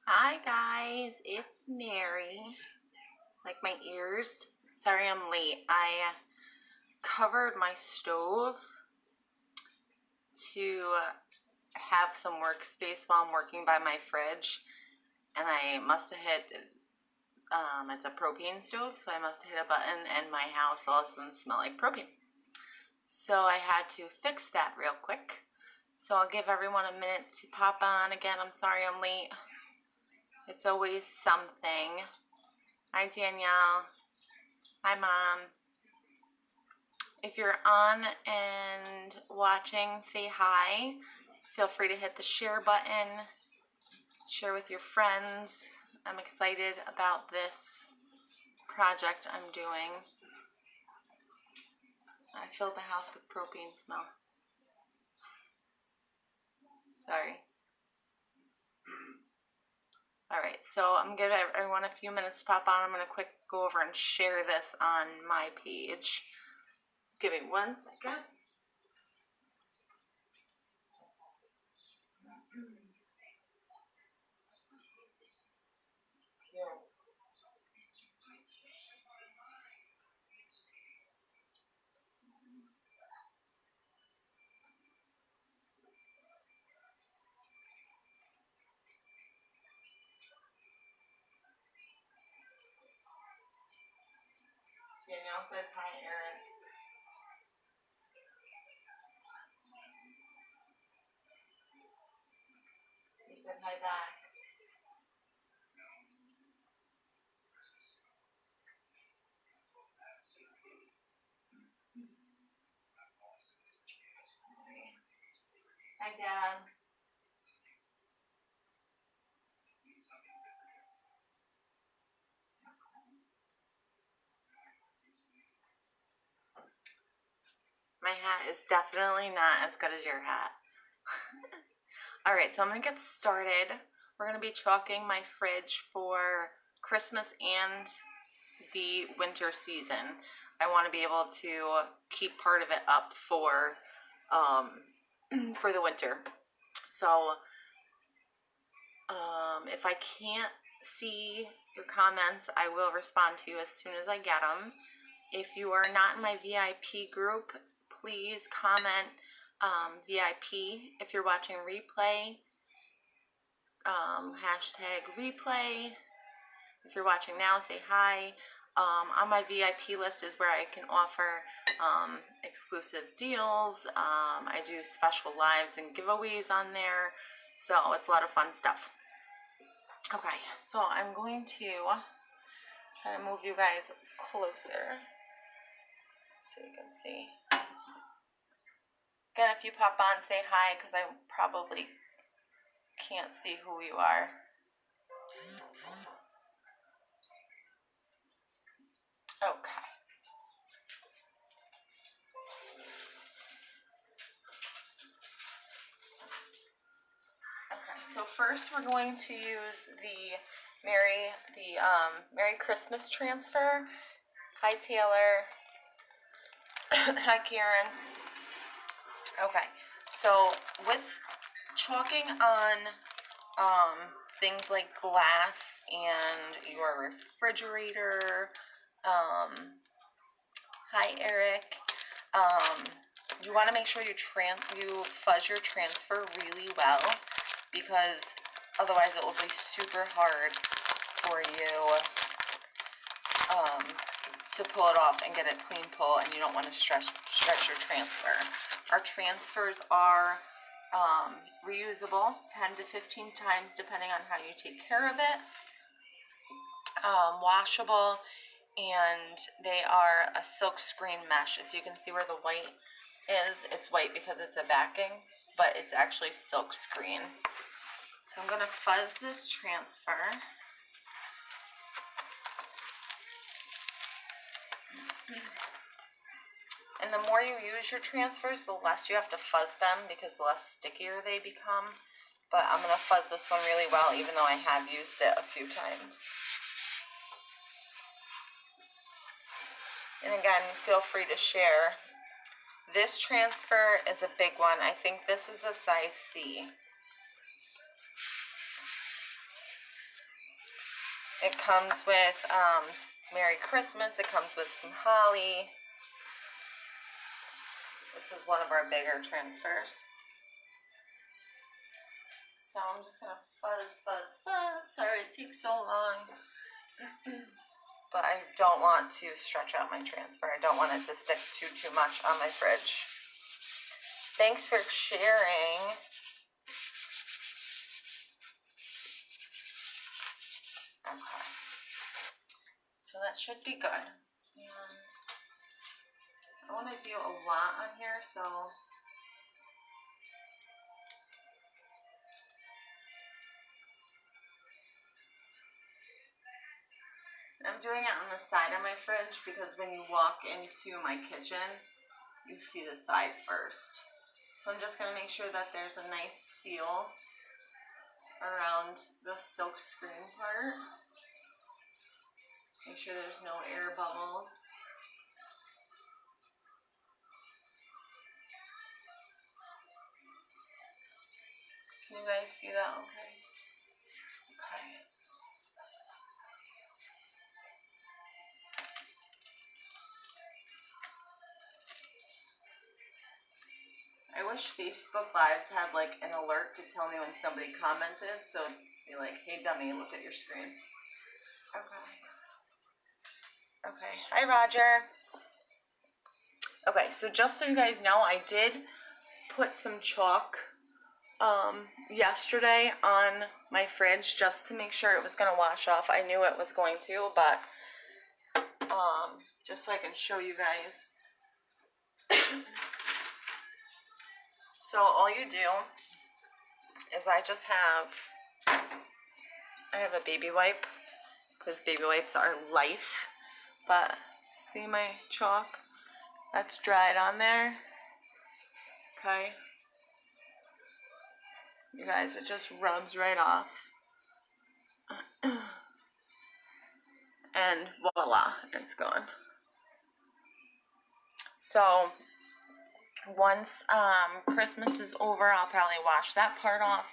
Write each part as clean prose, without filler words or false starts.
Hi guys, it's Mary. Like my ears. Sorry I'm late. I covered my stove to have some workspace while I'm working by my fridge, and I must have hit, it's a propane stove, so I must have hit a button and my house all of a sudden smelled like propane. So I had to fix that real quick. So I'll give everyone a minute to pop on. Again, I'm sorry I'm late. It's always something. Hi Danielle. Hi Mom. If you're on and watching, say hi. Feel free to hit the share button. Share with your friends. I'm excited about this project I'm doing. I filled the house with propane smell. Sorry. Alright, so I'm going to give everyone a few minutes to pop on. I'm going to quick go over and share this on my page. Give me 1 second. Danielle says hi, Erin. He said hi back. Hi, Dad. My hat is definitely not as good as your hat. Alright, so I'm going to get started. We're going to be chalking my fridge for Christmas and the winter season. I want to be able to keep part of it up for the winter. So if I can't see your comments, I will respond to you as soon as I get them. If you are not in my VIP group, please comment VIP. If you're watching replay, hashtag replay. If you're watching now, say hi. On my VIP list is where I can offer exclusive deals. I do special lives and giveaways on there, so it's a lot of fun stuff. Okay, so I'm going to try to move you guys closer so you can see. Again, if you pop on, say hi, because I probably can't see who you are. Okay. Okay, so first we're going to use the Merry Christmas transfer. Hi Taylor. Hi Karen. Okay, so with chalking on things like glass and your refrigerator, hi Eric, you want to make sure you fuzz your transfer really well, because otherwise it will be super hard for you to pull it off and get it clean pull, and you don't want to stretch your transfer. Our transfers are reusable 10 to 15 times depending on how you take care of it, washable, and they are a silk screen mesh. If you can see where the white is, it's white because it's a backing, but it's actually silk screen. So I'm going to fuzz this transfer. And the more you use your transfers, the less you have to fuzz them, because the less stickier they become. But I'm going to fuzz this one really well, even though I have used it a few times. And again, feel free to share. This transfer is a big one. I think this is a size C. It comes with Merry Christmas. It comes with some holly. This is one of our bigger transfers. So I'm just going to fuzz. Sorry it takes so long. But I don't want to stretch out my transfer. I don't want it to stick too much on my fridge. Thanks for sharing. Okay. So that should be good. And I want to do a lot on here, so I'm doing it on the side of my fridge because when you walk into my kitchen, you see the side first. So I'm just going to make sure that there's a nice seal around the silk screen part. Make sure there's no air bubbles. Can you guys see that okay? Okay. I wish Facebook Lives had like an alert to tell me when somebody commented, so it'd be like, hey dummy, look at your screen. Okay. Okay. Hi, Roger. Okay, so just so you guys know, I did put some chalk yesterday on my fridge just to make sure it was going to wash off. I knew it was going to, but just so I can show you guys. So all you do is I have a baby wipe because baby wipes are life. But see my chalk? That's dried on there. Okay. You guys, it just rubs right off. And voila, it's gone. So once Christmas is over, I'll probably wash that part off.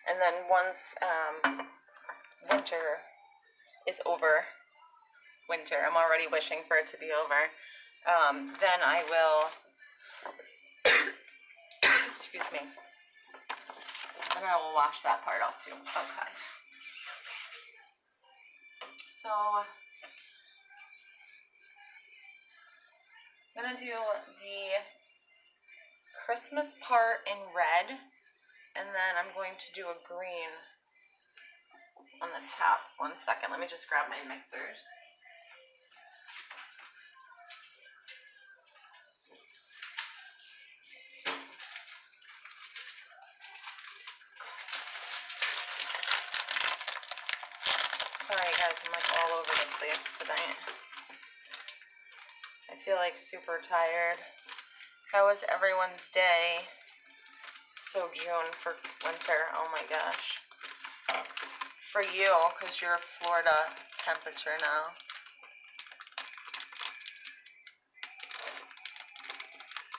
And then once winter is over, I'm already wishing for it to be over, then I will, excuse me, then I will wash that part off too. Okay. So I'm going to do the Christmas part in red, and then I'm going to do a green on the top. 1 second, let me just grab my mixers. Sorry guys, I'm like all over the place tonight. I feel like super tired. How was everyone's day? So June for winter, oh my gosh. For you, because you're Florida temperature now.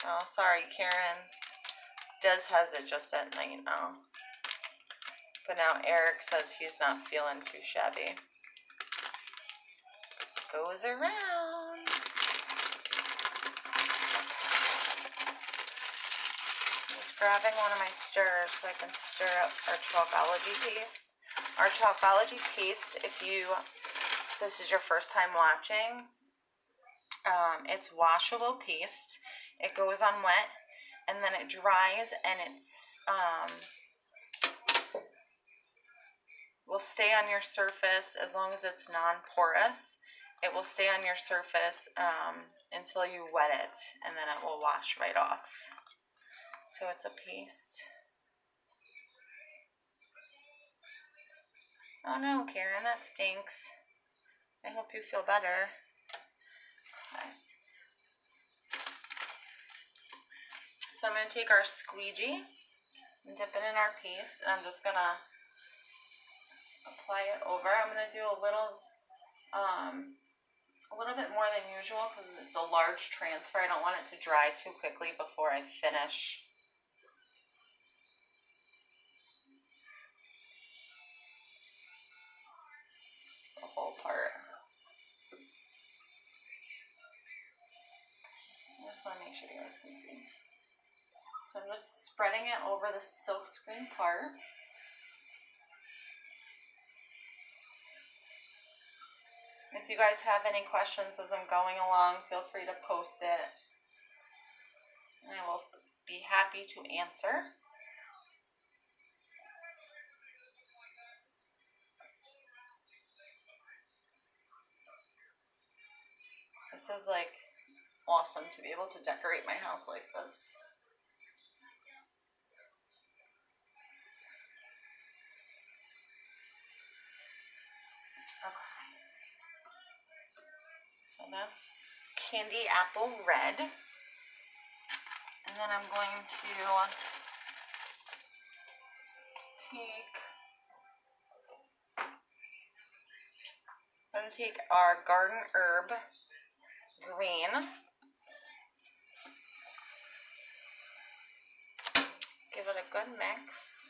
Oh, sorry, Karen. Des has it just at night now. But now Eric says he's not feeling too shabby. Goes around. Just grabbing one of my stirrers so I can stir up our Chalkology paste. Our Chalkology paste, if this is your first time watching, it's washable paste. It goes on wet and then it dries, and it's will stay on your surface as long as it's non-porous. It will stay on your surface until you wet it, and then it will wash right off. So it's a paste. Oh no, Karen, that stinks. I hope you feel better. Okay. So I'm going to take our squeegee and dip it in our paste, and I'm just going to apply it over. I'm going to do a little bit more than usual because it's a large transfer. I don't want it to dry too quickly before I finish. The whole just want to make sure you guys can see. So I'm just spreading it over the silkscreen part. If you guys have any questions as I'm going along, feel free to post it, and I will be happy to answer. This is like awesome to be able to decorate my house like this. Okay. So that's candy apple red. And then I'm going to take our garden herb green. Give it a good mix.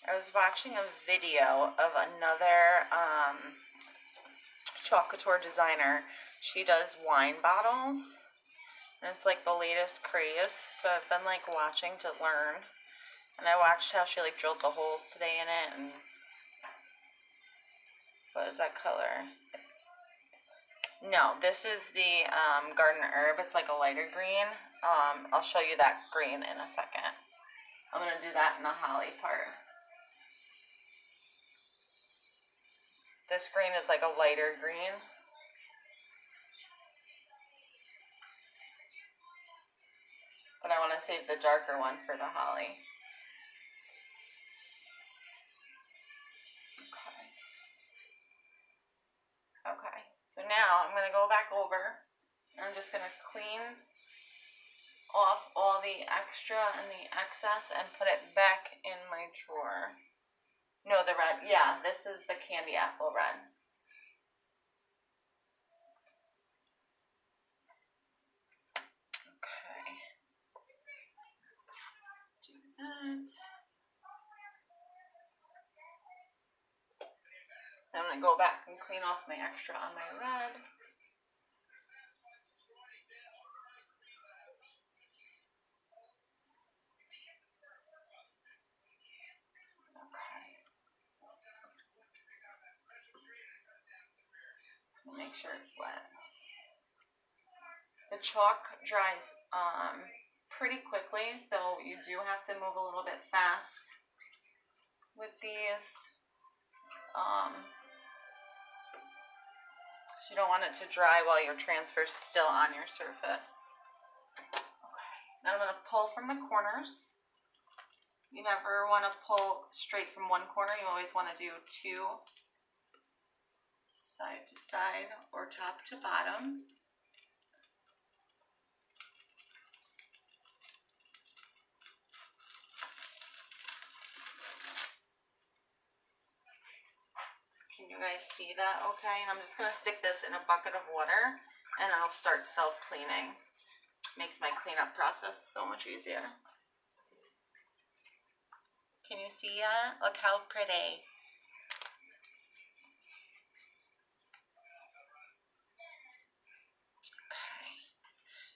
I was watching a video of another chocolate couture designer. She does wine bottles, and it's like the latest craze. So I've been like watching to learn, and I watched how she like drilled the holes today in it. And what is that color? No, this is the garden herb. It's like a lighter green. I'll show you that green in a second. I'm gonna do that in the holly part. This green is like a lighter green. But I want to save the darker one for the holly. Okay, so now I'm going to go back over. I'm just going to clean off all the extra and the excess and put it back in my drawer. No, the red. Yeah, this is the candy apple red. Okay. Do that. I'm going to go back and clean off my extra on my red. Make sure it's wet. The chalk dries pretty quickly, so you do have to move a little bit fast with these. So you don't want it to dry while your transfer's still on your surface. Okay, now I'm going to pull from the corners. You never want to pull straight from one corner. You always want to do two, side to side or top to bottom. Can you guys see that okay? And I'm just going to stick this in a bucket of water and I'll start self-cleaning. Makes my cleanup process so much easier. Can you see that? Look how pretty.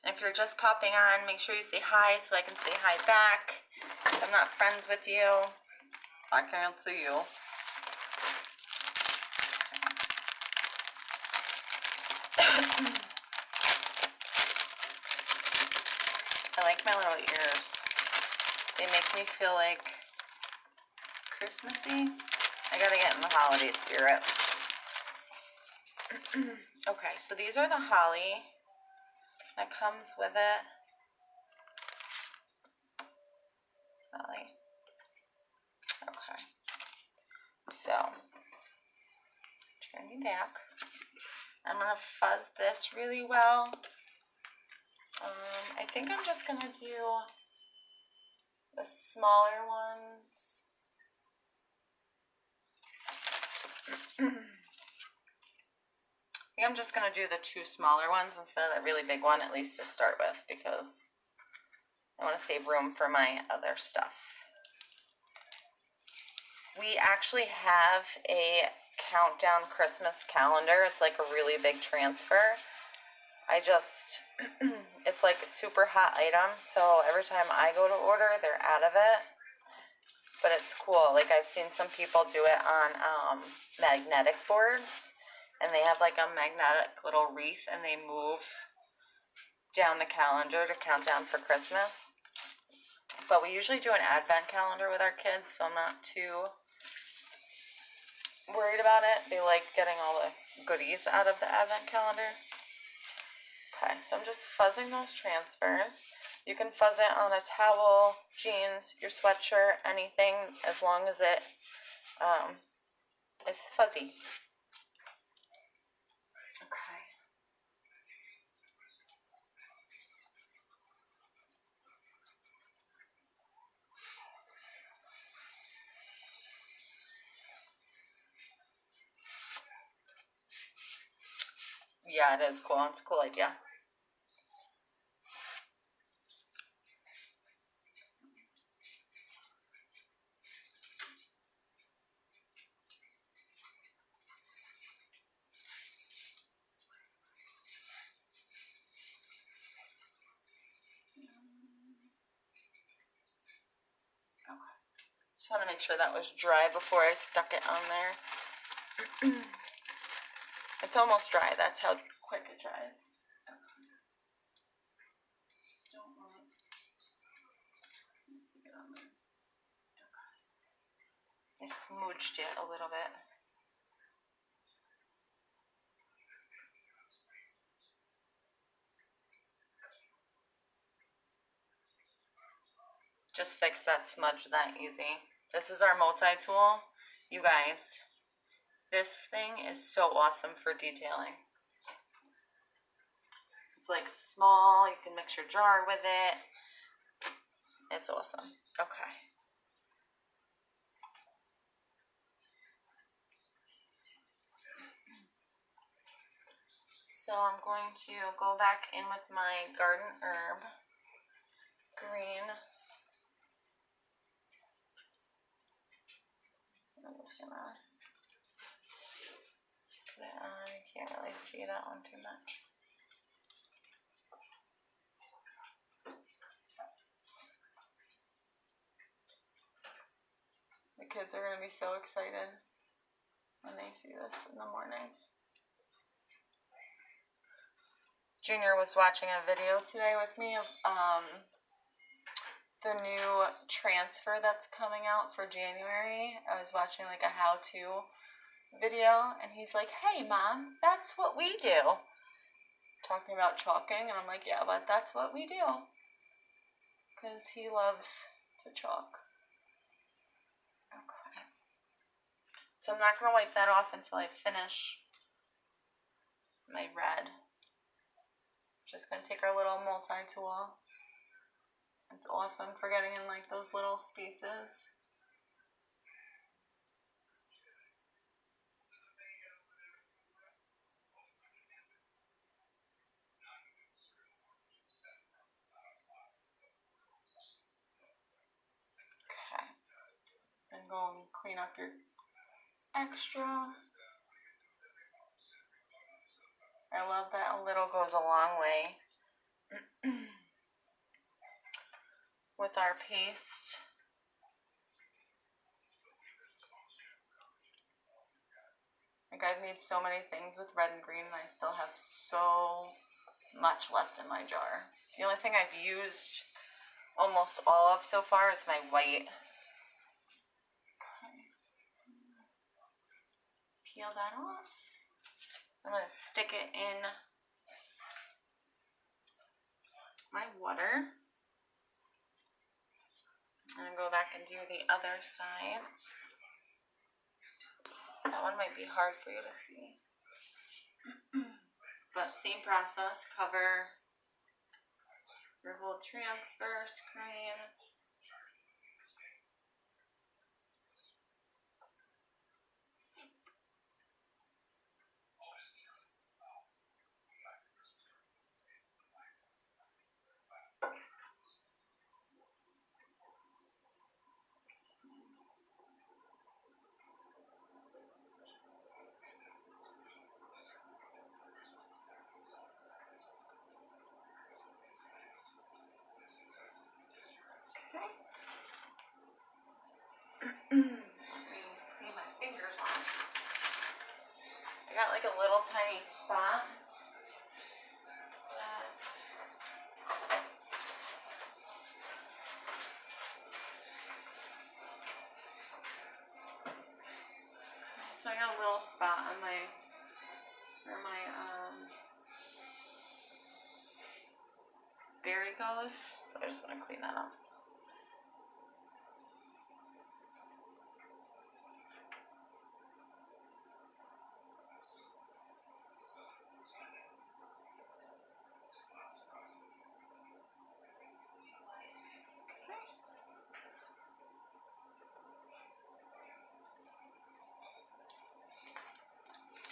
And if you're just popping on, make sure you say hi so I can say hi back. If I'm not friends with you, I can't see you. I like my little ears. They make me feel like Christmassy. I gotta get in the holiday spirit. Okay, so these are the holly that comes with it. Holly. Okay. So, turn you back. I'm going to fuzz this really well. I think I'm just going to do the smaller ones. I think I'm just going to do the two smaller ones instead of that really big one, at least to start with, because I want to save room for my other stuff. We actually have a countdown Christmas calendar. It's like a really big transfer. It's like a super hot item, so every time I go to order, they're out of it. But it's cool. Like, I've seen some people do it on magnetic boards, and they have like a magnetic little wreath, and they move down the calendar to count down for Christmas. But we usually do an advent calendar with our kids, so I'm not too worried about it. They like getting all the goodies out of the advent calendar. Okay, so I'm just fuzzing those transfers. You can fuzz it on a towel, jeans, your sweatshirt, anything, as long as it is fuzzy. Okay. Yeah, it is cool. It's a cool idea. Okay. Just want to make sure that was dry before I stuck it on there. It's almost dry. That's how quick it dries. I smooched it a little bit. Just fix that smudge that easy. This is our multi-tool. You guys, this thing is so awesome for detailing. It's like small, you can mix your jar with it. It's awesome. Okay. So I'm going to go back in with my garden herb green. I'm just gonna put it on. You can't really see that one too much. The kids are gonna be so excited when they see this in the morning. Junior was watching a video today with me of the new transfer that's coming out for January. I was watching like a how-to video, and he's like, "Hey mom, that's what we do." Talking about chalking, and I'm like, "Yeah, but that's what we do." Because he loves to chalk. Okay. So I'm not going to wipe that off until I finish my red. Just going to take our little multi-tool. It's awesome for getting in like those little spaces. Okay. Then go and clean up your extra. I love that a little goes a long way with our paste. Like, I've made so many things with red and green, and I still have so much left in my jar. The only thing I've used almost all of so far is my white. Okay. Peel that off. I'm going to stick it in my water. And go back and do the other side. That one might be hard for you to see. But same process, cover your whole transfer screen. a little tiny spot. So I got a little spot on where my berry goes. So I just want to clean that up.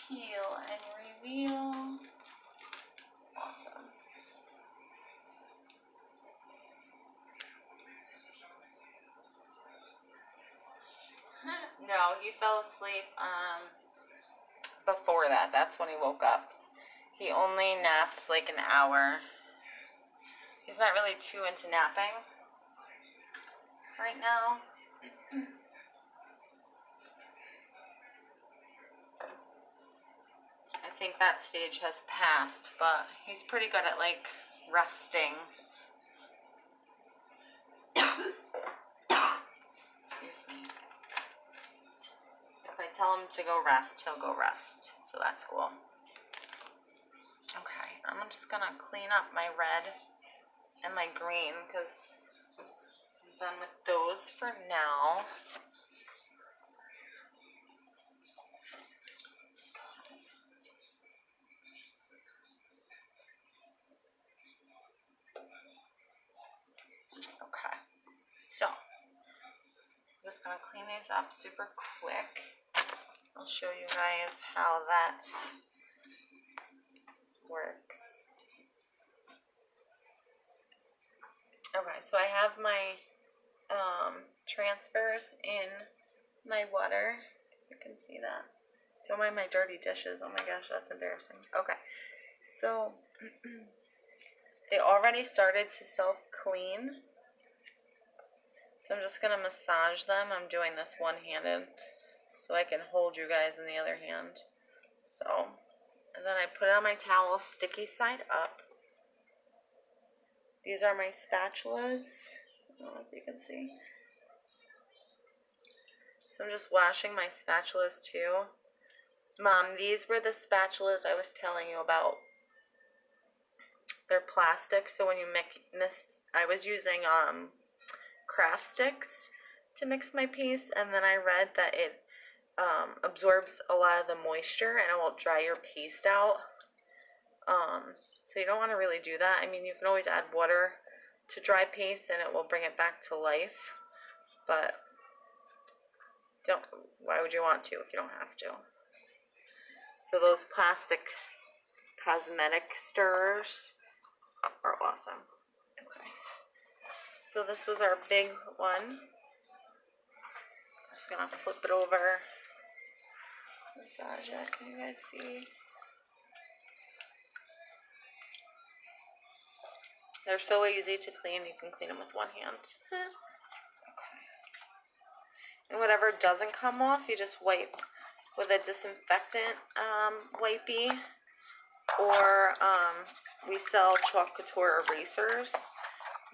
Peel and reveal. Awesome. No, he fell asleep before that. That's when he woke up. He only napped like an hour. He's not really too into napping right now. I think that stage has passed, but he's pretty good at like resting. Excuse me. If I tell him to go rest, he'll go rest. So that's cool. Okay, I'm just gonna clean up my red and my green because I'm done with those for now. Okay, so I'm just gonna clean these up super quick. I'll show you guys how that works. Okay, so I have my transfers in my water. You can see that. Don't mind my dirty dishes. Oh my gosh, that's embarrassing. Okay, so they already started to self-clean. So I'm just going to massage them. I'm doing this one-handed so I can hold you guys in the other hand. So, and then I put it on my towel, sticky side up. These are my spatulas. I don't know if you can see. So I'm just washing my spatulas too. Mom, these were the spatulas I was telling you about. They're plastic, so when you mix, I was using craft sticks to mix my paste, and then I read that it absorbs a lot of the moisture and it will dry your paste out. So you don't want to really do that. I mean, you can always add water to dry paste and it will bring it back to life, but why would you want to if you don't have to? So those plastic cosmetic stirrers are awesome. Okay. So this was our big one. Just gonna flip it over. Massage it. Can you guys see? They're so easy to clean. You can clean them with one hand. Okay. And whatever doesn't come off, you just wipe with a disinfectant wipey, or we sell Chalk Couture erasers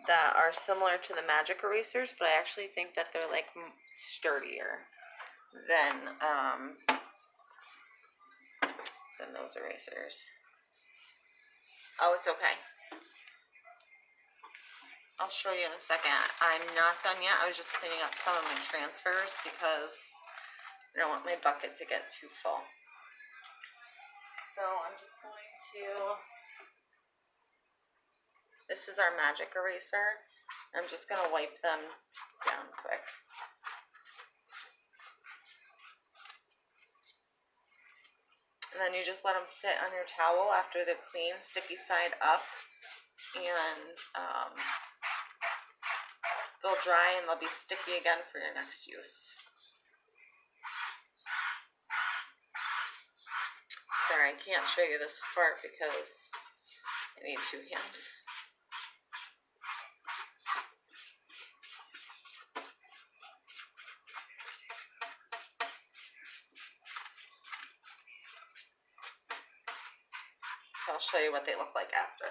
that are similar to the magic erasers, but I actually think that they're like sturdier than those erasers. Oh, it's okay. I'll show you in a second. I'm not done yet. I was just cleaning up some of my transfers because I don't want my bucket to get too full. So I'm just going to, this is our magic eraser. I'm just going to wipe them down quick. And then you just let them sit on your towel after they're clean, sticky side up, and they'll dry and they'll be sticky again for your next use. Sorry, I can't show you this part because I need two hands. I'll show you what they look like after.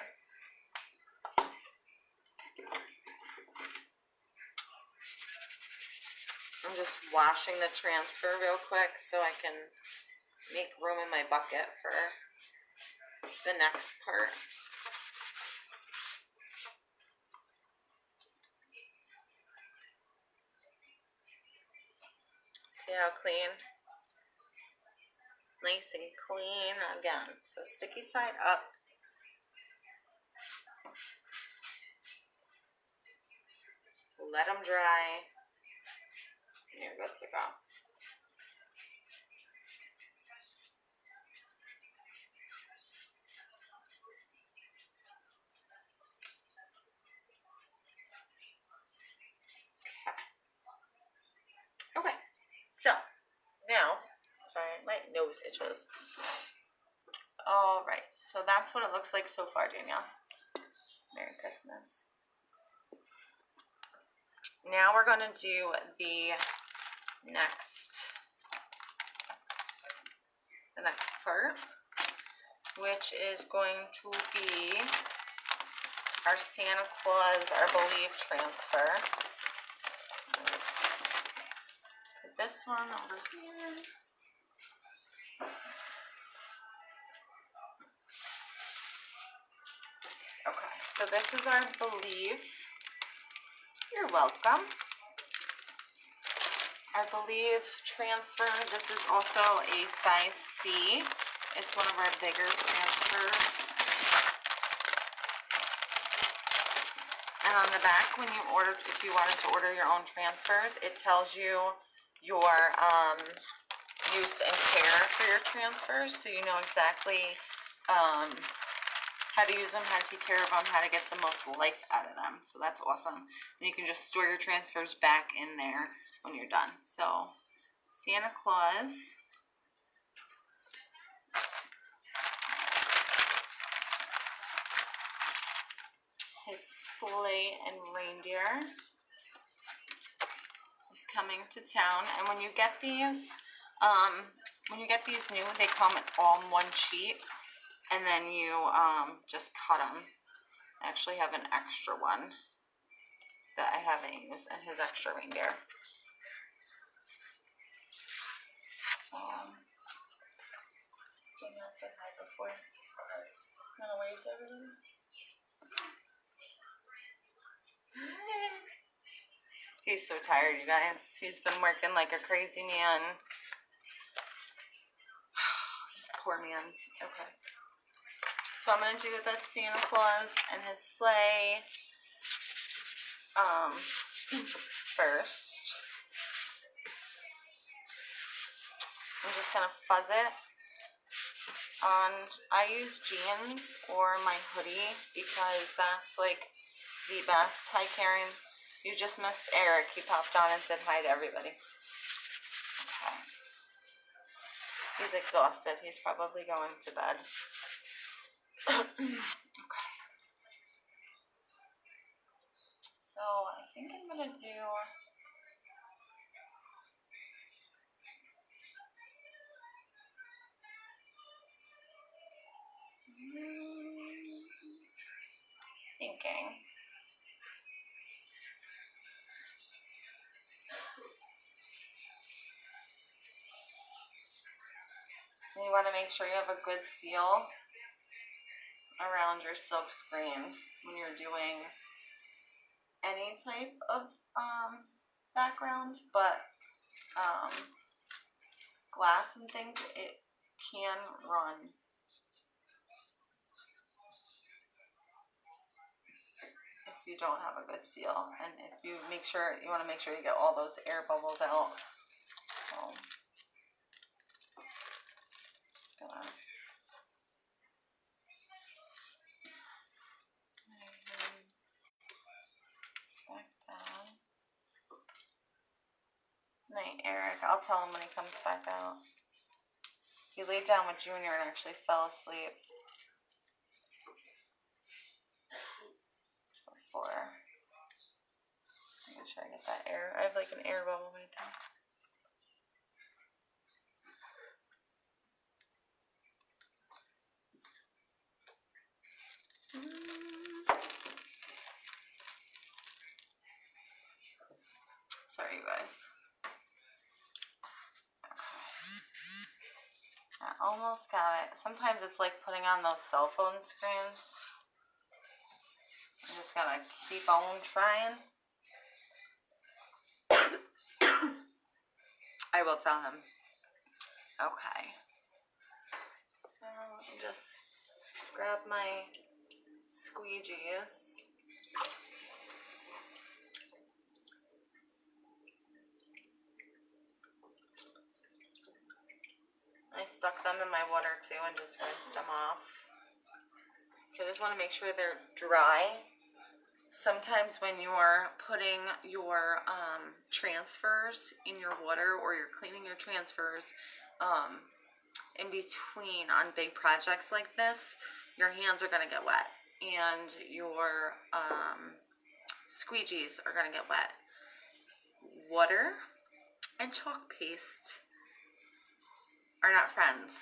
I'm just washing the transfer real quick so I can make room in my bucket for the next part. See how clean? Nice and clean again. So sticky side up. Let them dry. And you're good to go. Okay. So now, sorry, my nose itches. All right. So that's what it looks like so far, Danielle. Merry Christmas. Now we're going to do the next part, which is going to be our Santa Claus, our Believe transfer. Let's put this one over here. Okay, so this is our Believe. You're welcome. Our Believe transfer. This is also a size C. It's one of our bigger transfers. And on the back, when you order, if you wanted to order your own transfers, it tells you your use and care for your transfers, so you know exactly how to use them, how to take care of them, how to get the most life out of them. So that's awesome. And you can just store your transfers back in there when you're done. So Santa Claus. His sleigh and reindeer is coming to town. And when you get these new, they come all in one sheet, and then you just cut them. I actually have an extra one that I haven't used, and his extra reindeer. So, Danielle said hi before. You wanna wave to everybody? He's so tired, you guys. He's been working like a crazy man. Poor man. Okay. So I'm going to do the Santa Claus and his sleigh first. I'm just going to fuzz it on. I use jeans or my hoodie because that's like the best. Hi, Karen. You just missed Eric. He popped on and said hi to everybody. Okay. He's exhausted. He's probably going to bed. Okay. So I think I'm going to do... thinking. You want to make sure you have a good seal around your silk screen when you're doing any type of background, but glass and things, it can run. If you don't have a good seal, and if you want to make sure you get all those air bubbles out. So, just gonna back down. Night, Eric. I'll tell him when he comes back out. He laid down with Junior and actually fell asleep before. Make sure I get that air. I have like an air bubble right there. Almost got it. Sometimes it's like putting on those cell phone screens. You just gotta keep on trying. I will tell him. Okay. So let me just grab my squeegees. I stuck them in my water too and just rinsed them off. So I just want to make sure they're dry. Sometimes when you're putting your transfers in your water, or you're cleaning your transfers in between on big projects like this, your hands are going to get wet and your squeegees are going to get wet. Water and chalk paste are not friends.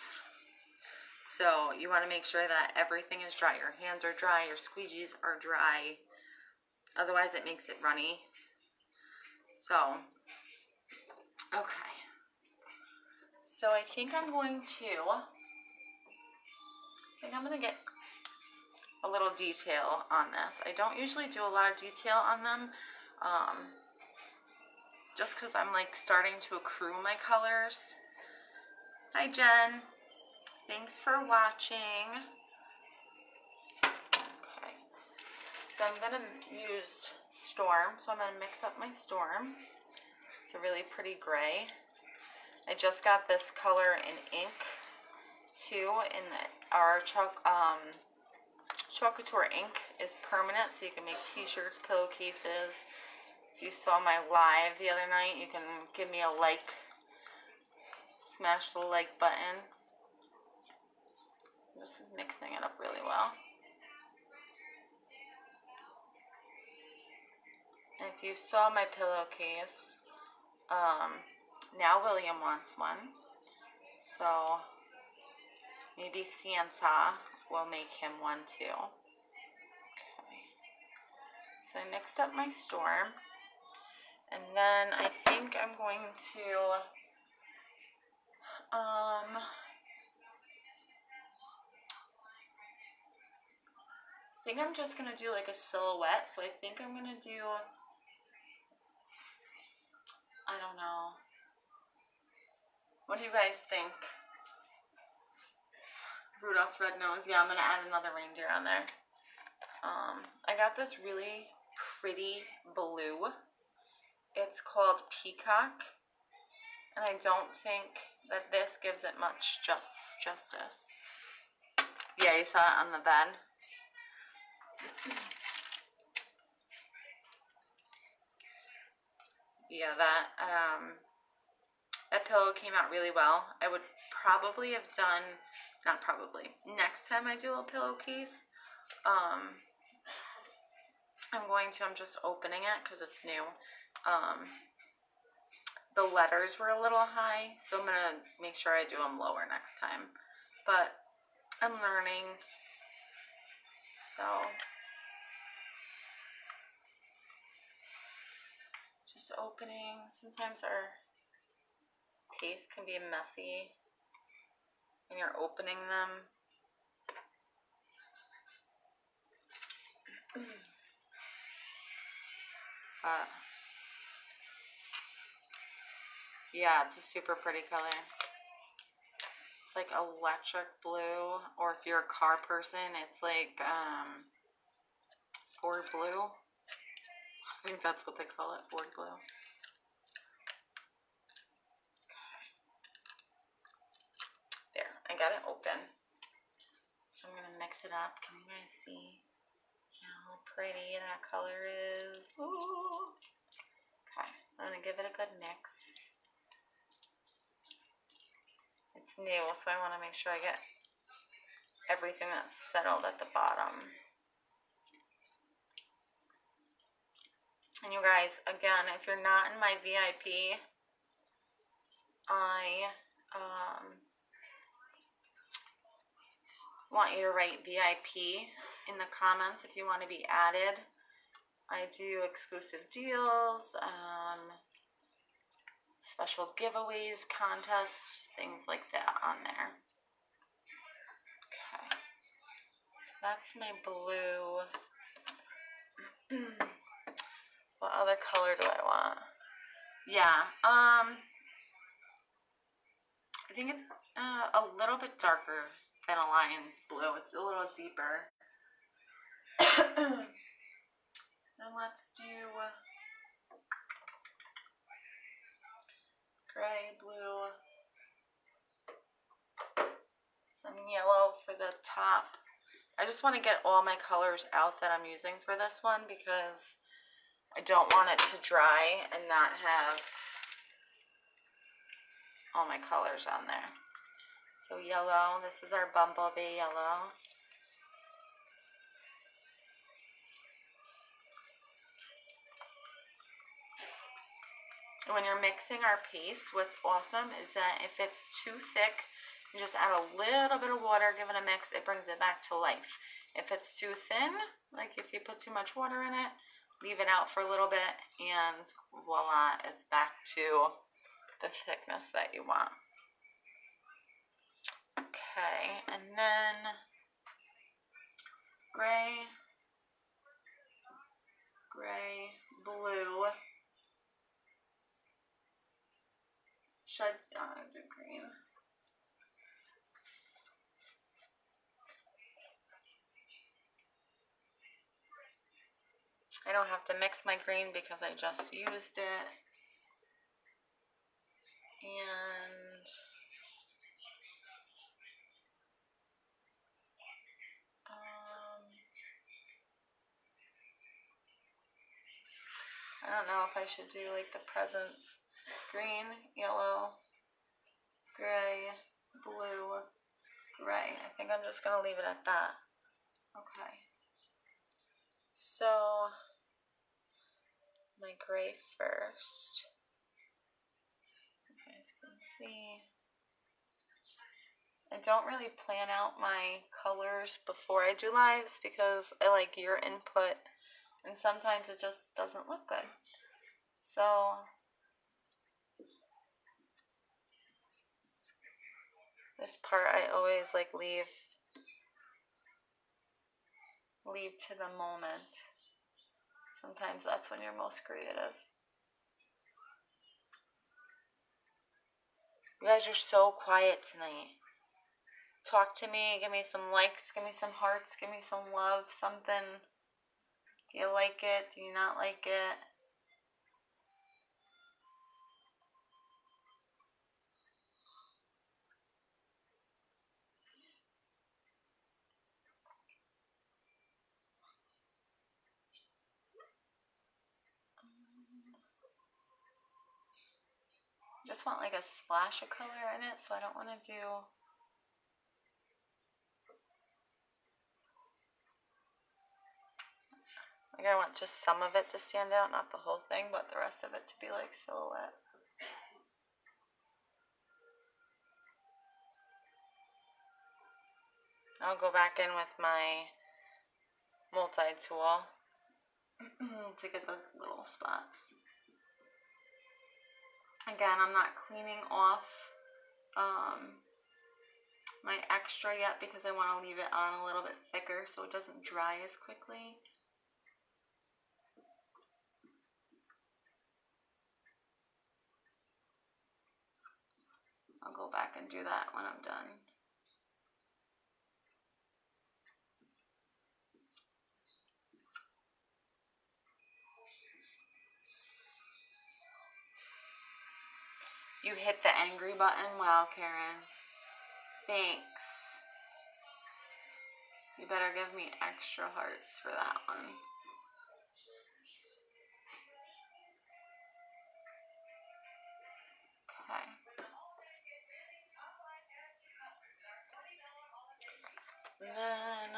So you want to make sure that everything is dry. Your hands are dry, your squeegees are dry. Otherwise it makes it runny. So, okay. So I think I'm going to get a little detail on this. I don't usually do a lot of detail on them, just because I'm like starting to accrue my colors. Hi Jen, thanks for watching. Okay, so I'm gonna use Storm, so I'm gonna mix up my Storm. It's a really pretty gray. I just got this color in ink too, in our Chalk Couture ink is permanent, so you can make t-shirts, pillowcases. If you saw my live the other night, you can give me a like. Smash the like button. Just mixing it up really well. And if you saw my pillowcase, now William wants one. So maybe Santa will make him one too. Okay. So I mixed up my Storm. And then I think I'm going to I think I'm just going to do like a silhouette. So I think I'm going to do, I don't know. What do you guys think? Rudolph's red nose. Yeah, I'm going to add another reindeer on there. I got this really pretty blue. It's called Peacock. And I don't think that this gives it much justice. Yeah, you saw it on the bed. Yeah, that pillow came out really well. I would probably have done, not probably, next time I do a pillowcase, I'm just opening it because it's new. The letters were a little high, so I'm going to make sure I do them lower next time. But I'm learning, so just opening. Sometimes our paste can be messy when you're opening them. But yeah, it's a super pretty color. It's like electric blue, or if you're a car person, it's like Ford blue. I think that's what they call it, Ford blue. There, I got it open. So I'm gonna mix it up. Can you guys see how pretty that color is? Ooh. Okay, I'm gonna give it a good mix. It's new, so I want to make sure I get everything that's settled at the bottom. And you guys, again, if you're not in my VIP, I want you to write VIP in the comments if you want to be added. I do exclusive deals, special giveaways, contests, things like that on there. That's my blue. What other color do I want? Yeah, I think it's a little bit darker than a lion's blue. It's a little deeper. And let's do gray, blue, some yellow for the top. I just want to get all my colors out that I'm using for this one because I don't want it to dry and not have all my colors on there. So yellow, this is our bumblebee yellow. When you're mixing our paste, what's awesome is that if it's too thick, you just add a little bit of water, give it a mix, it brings it back to life. If it's too thin, like if you put too much water in it, leave it out for a little bit and voila, it's back to the thickness that you want. Okay, and then gray, blue. Should I do green? I don't have to mix my green because I just used it. And I don't know if I should do like the presents. Green, yellow, gray, blue, gray. I think I'm just gonna leave it at that. Okay. So my gray first. You guys can see. I don't really plan out my colors before I do lives because I like your input and sometimes it just doesn't look good. So this part I always like leave to the moment. Sometimes that's when you're most creative. You guys are so quiet tonight. Talk to me, give me some likes, give me some hearts, give me some love, something. Do you like it? Do you not like it? I just want like a splash of color in it, so I don't want to do like I want just some of it to stand out, not the whole thing, but the rest of it to be like silhouette. I'll go back in with my multi-tool to get the little spots. Again, I'm not cleaning off my extra yet because I want to leave it on a little bit thicker so it doesn't dry as quickly. I'll go back and do that when I'm done. You hit the angry button? Wow, Karen. Thanks. You better give me extra hearts for that one. Okay. Then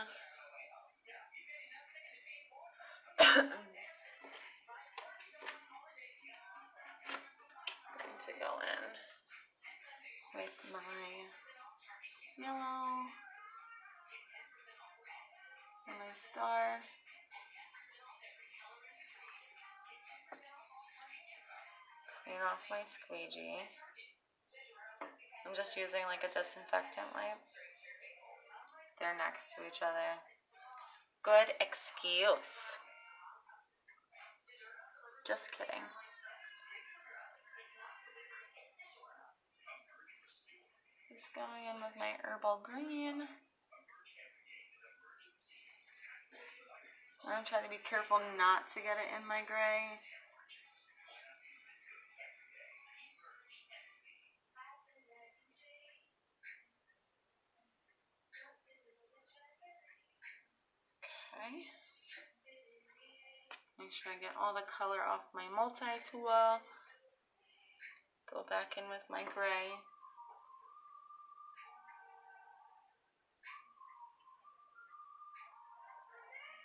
I'm going to go in with my yellow and my star. Clean off my squeegee. I'm just using like a disinfectant wipe. They're next to each other. good excuse. Just kidding. Just going in with my herbal green. I'm going to try to be careful not to get it in my gray. Okay. Make sure I get all the color off my multi-tool. Go back in with my gray.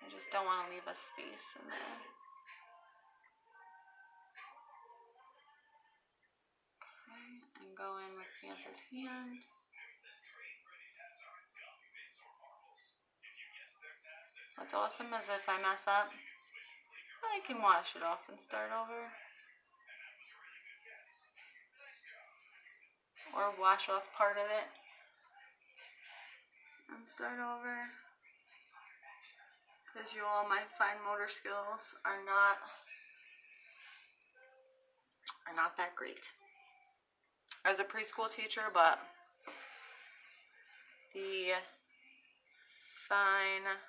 I just don't want to leave a space in there. Okay, and go in with Santa's hand. What's awesome is if I mess up, I can wash it off and start over. Or wash off part of it and start over. Because you all, my fine motor skills are not that great. I was a preschool teacher, but the fine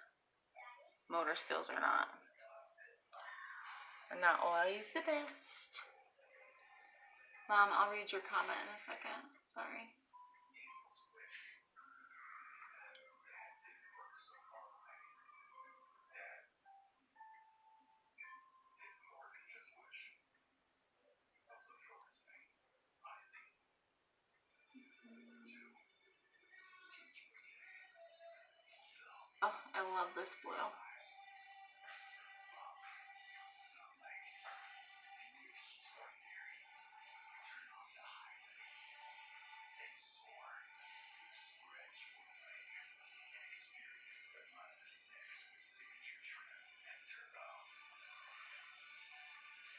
motor skills are not always the best. Mom, I'll read your comment in a second. Sorry. Oh, I love this blue.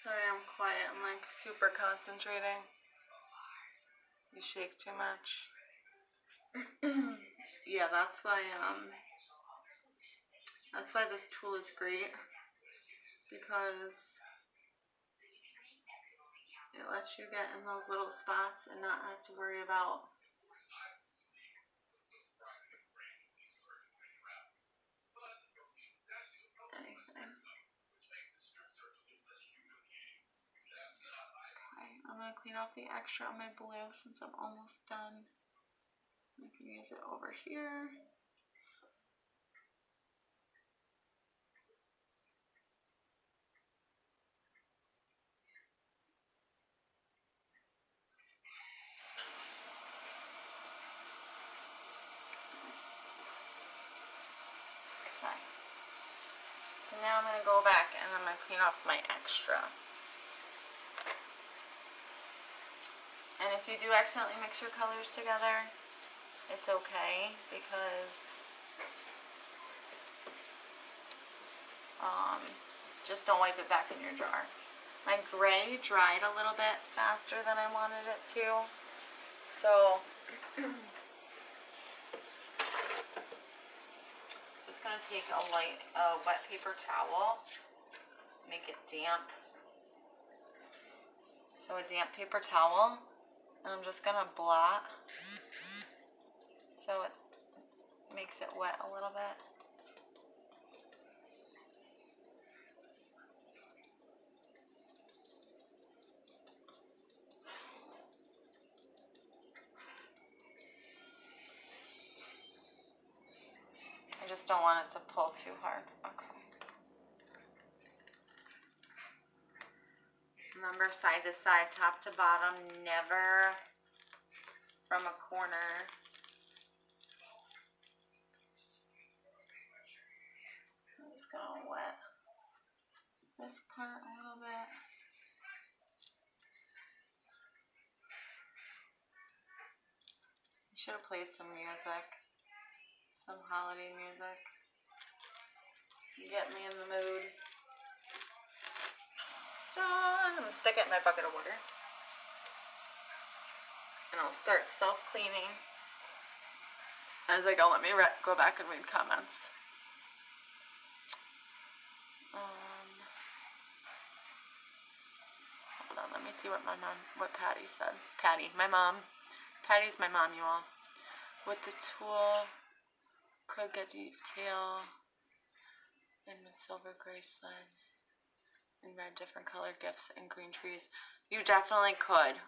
Sorry, I'm quiet. I'm like super concentrating. You shake too much. Yeah, that's why this tool is great, because it lets you get in those little spots and not have to worry about anything. Okay, I'm going to clean off the extra on my blue since I'm almost done. I can use it over here. Okay. So now I'm going to go back and I'm going to clean off my extra. And if you do accidentally mix your colors together, it's okay, because just don't wipe it back in your jar. My gray dried a little bit faster than I wanted it to, so just gonna take a wet paper towel, make it damp. So a damp paper towel, and I'm just gonna blot so it makes it wet a little bit. I just don't want it to pull too hard. Okay. Remember, side to side, top to bottom, never from a corner. I'm just gonna wet this part a little bit. I should have played some music, some holiday music. Get me in the mood. So I'm gonna stick it in my bucket of water, and I'll start self-cleaning as I go. Let me go back and read comments. Hold on, let me see what Patty said. Patty, my mom. Patty's my mom, you all. With the tool, could get detail in the silver gray sled and red different color gifts and green trees. You definitely could.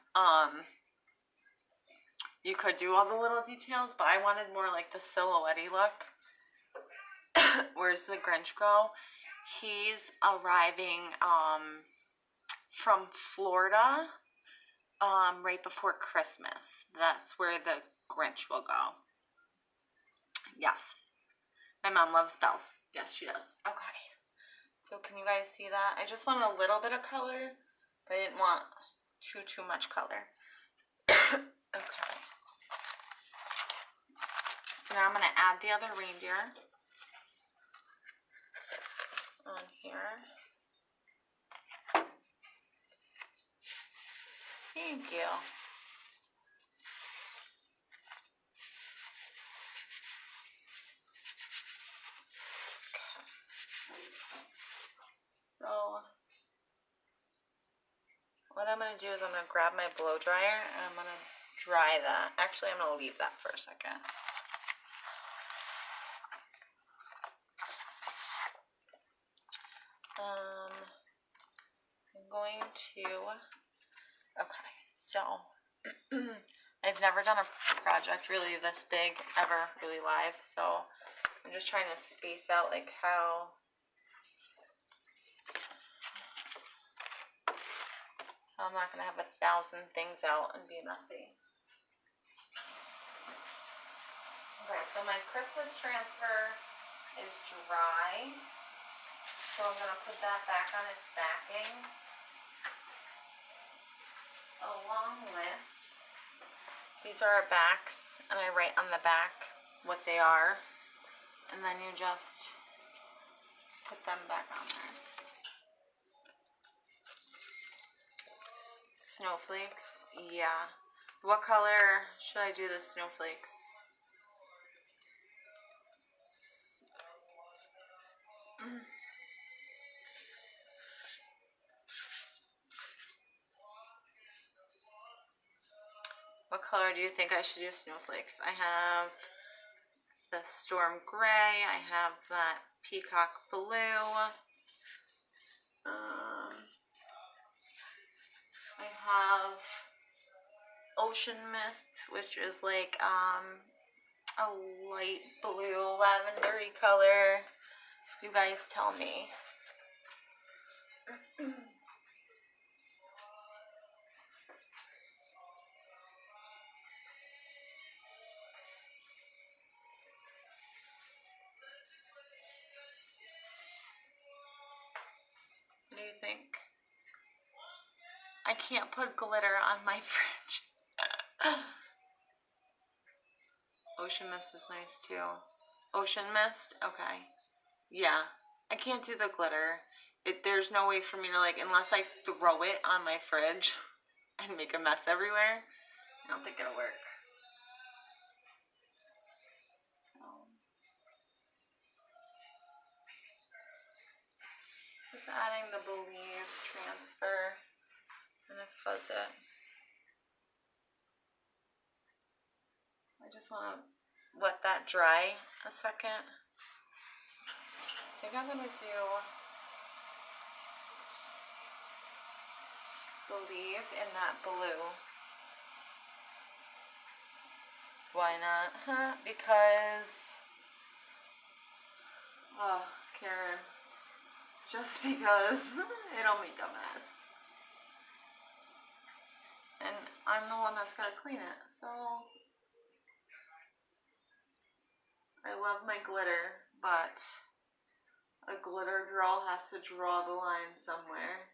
You could do all the little details, but I wanted more like the silhouette look. Where's the Grinch go? He's arriving from Florida right before Christmas. That's where the Grinch will go. Yes. My mom loves bells. Yes, she does. Okay. So can you guys see that? I just wanted a little bit of color, but I didn't want too much color. Okay. So now I'm going to add the other reindeer on here. Thank you. So what I'm going to do is I'm going to grab my blow dryer and I'm going to dry that. Actually, I'm going to leave that for a second. I'm going to, okay, so I've never done a project really this big ever, really live, so I'm just trying to space out like how I'm not going to have 1,000 things out and be messy. Okay, so my Christmas transfer is dry, so I'm going to put that back on its backing, along with, these are our backs, and I write on the back what they are, and then you just put them back on there. Snowflakes, yeah. What color should I do the snowflakes? What color do you think I should do snowflakes? I have the storm gray, I have that peacock blue, I have ocean mist, which is like a light blue lavendery color. You guys tell me. What do you think? I can't put glitter on my fridge. Ocean mist is nice too. Ocean mist? Okay. Yeah. I can't do the glitter. There's no way for me to, like, unless I throw it on my fridge and make a mess everywhere, I don't think it'll work. Just adding the Believe transfer and I fuzz it. I just want to let that dry a second. I think I'm going to do Believe in that blue. Why not? Huh? Because, oh, Karen, just because it'll make a mess. And I'm the one that's got to clean it, so I love my glitter, but a glitter girl has to draw the line somewhere.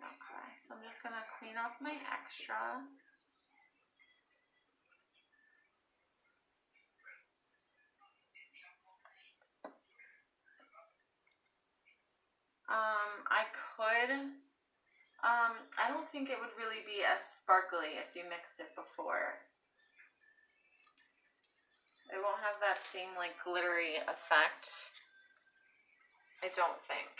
Okay, so I'm just going to clean off my extra. I could I don't think it would really be as sparkly if you mixed it before. It won't have that same like glittery effect. I don't think.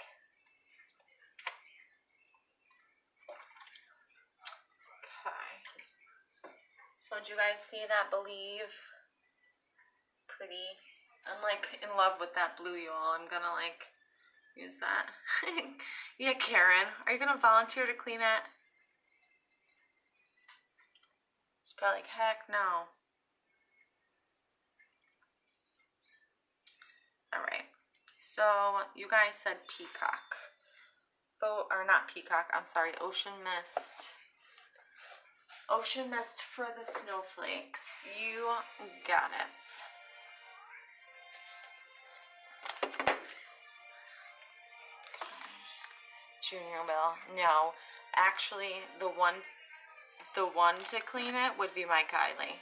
Okay. So did you guys see that Believe? Pretty. I'm like in love with that blue, y'all. I'm gonna like use that. Yeah, Karen, are you gonna volunteer to clean it? She's probably like, heck no. Alright. So you guys said peacock. Oh, or not peacock, I'm sorry, ocean mist. Ocean mist for the snowflakes. You got it. Junior will. No. Actually, the one to clean it would be my Kylie.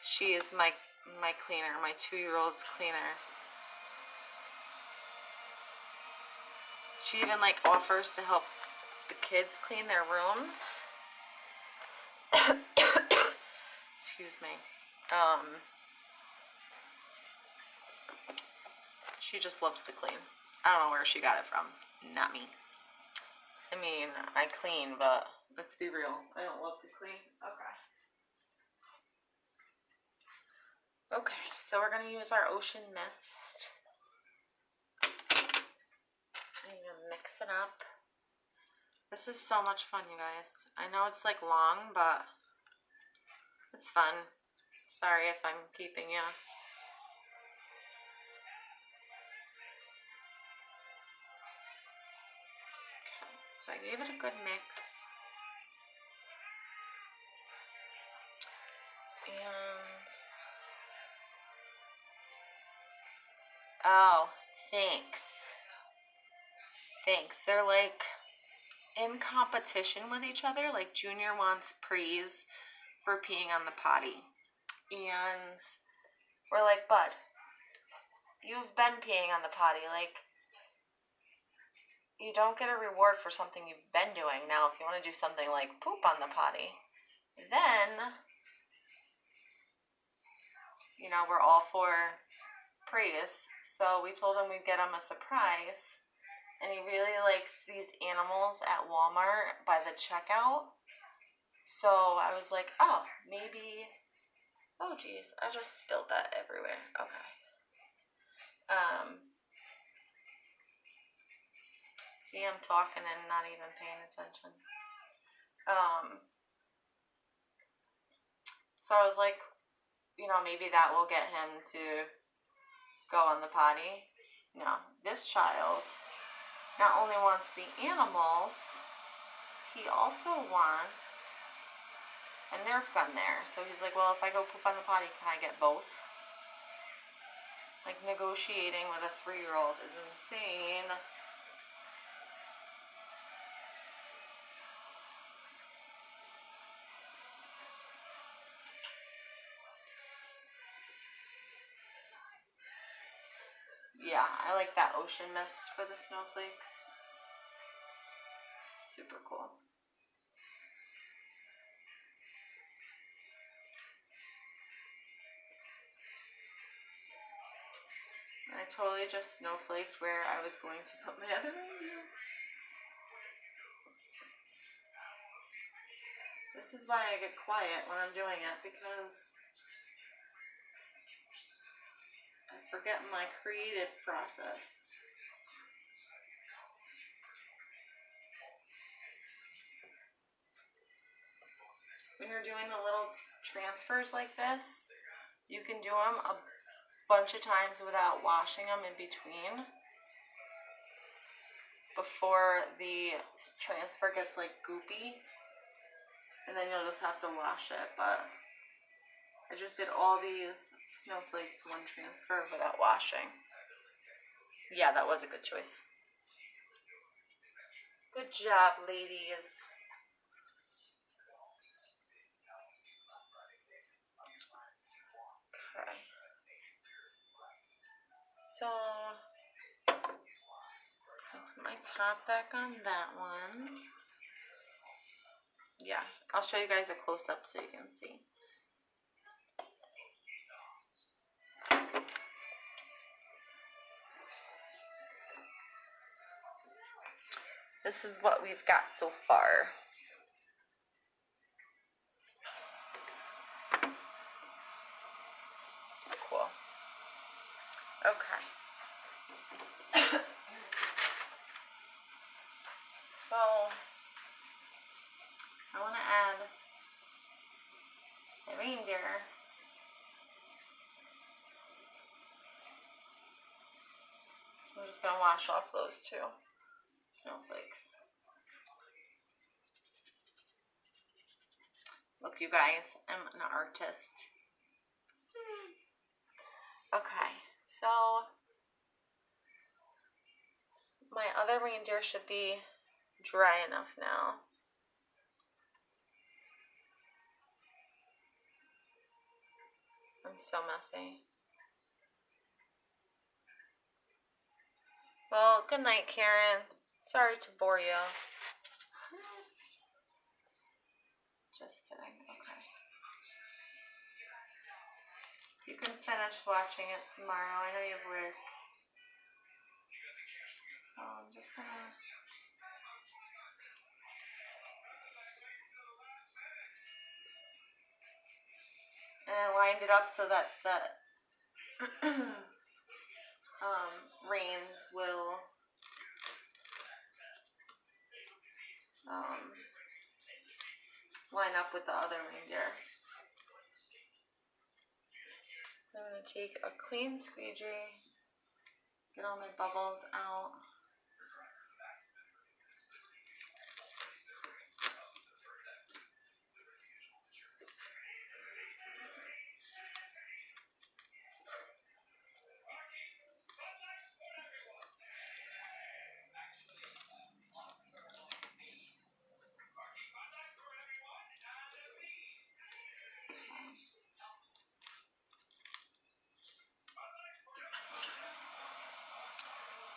She is my cleaner, my 2-year-old's cleaner. She even like offers to help the kids clean their rooms. Excuse me. She just loves to clean. I don't know where she got it from. Not me. I mean, I clean, but let's be real. I don't love to clean. Okay. Okay, so we're going to use our ocean mist. I'm going to mix it up. This is so much fun, you guys. I know it's like long, but it's fun. Sorry if I'm keeping you. Okay, so I gave it a good mix. And oh, thanks. Thanks. They're like in competition with each other. Like Junior wants praise for peeing on the potty. And we're like, bud, you've been peeing on the potty. Like, you don't get a reward for something you've been doing. Now, if you want to do something like poop on the potty, then, you know, we're all for praise. So we told him we'd get him a surprise. And he really likes these animals at Walmart by the checkout. So I was like, oh, maybe, oh geez, I just spilled that everywhere. Okay. See, I'm talking and not even paying attention. So I was like, you know, maybe that will get him to go on the potty. No, this child not only wants the animals, he also wants a Nerf gun there. So he's like, well, if I go poop on the potty, can I get both? Like, negotiating with a 3-year-old is insane. Yeah, I like that ocean mist for the snowflakes. Super cool. I totally just snowflaked where I was going to put my other reindeer. This is why I get quiet when I'm doing it, because I forget my creative process. When you're doing the little transfers like this, you can do them a bunch of times without washing them in between before the transfer gets like goopy, and then you'll just have to wash it. But I just did all these snowflakes one transfer without washing. Yeah, that was a good choice. Good job, ladies. Okay. So, I'll put my top back on that one. Yeah, I'll show you guys a close-up so you can see. This is what we've got so far. Cool. Okay. So, I want to add the reindeer. So I'm just going to wash off those two snowflakes. Look, you guys, I'm an artist. Okay, so my other reindeer should be dry enough now. I'm so messy. Well, good night, Karen. Sorry to bore you. Just kidding. Okay. You can finish watching it tomorrow. I know you have work. So I'm just gonna... And I lined it up so that the reins will line up with the other reindeer. I'm going to take a clean squeegee, get all my bubbles out.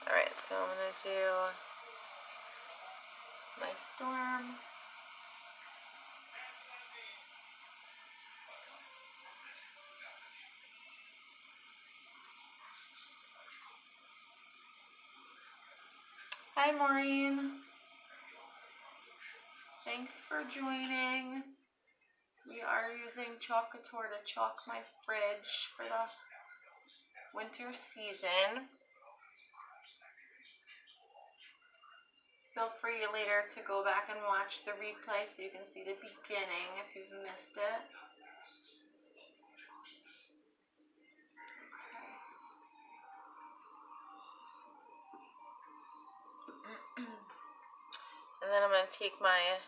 Alright, so I'm going to do my storm. Hi, Maureen. Thanks for joining. We are using Chalkator to chalk my fridge for the winter season. Feel free later to go back and watch the replay so you can see the beginning if you've missed it. And then I'm going to take my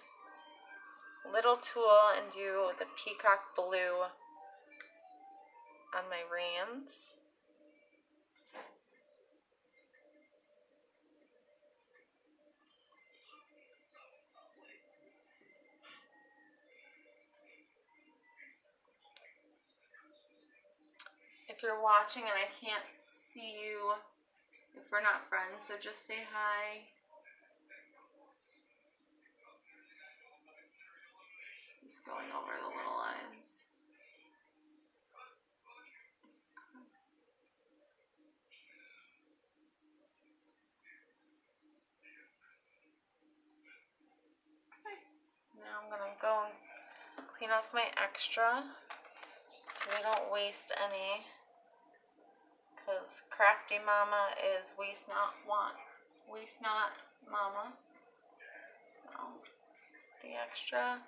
little tool and do the peacock blue on my reins. If you're watching and I can't see you, if we're not friends, so just say hi. Just going over the little lines. Okay. Now I'm going to go and clean off my extra so we don't waste any. Because Crafty Mama is waste not mama. So, the extra.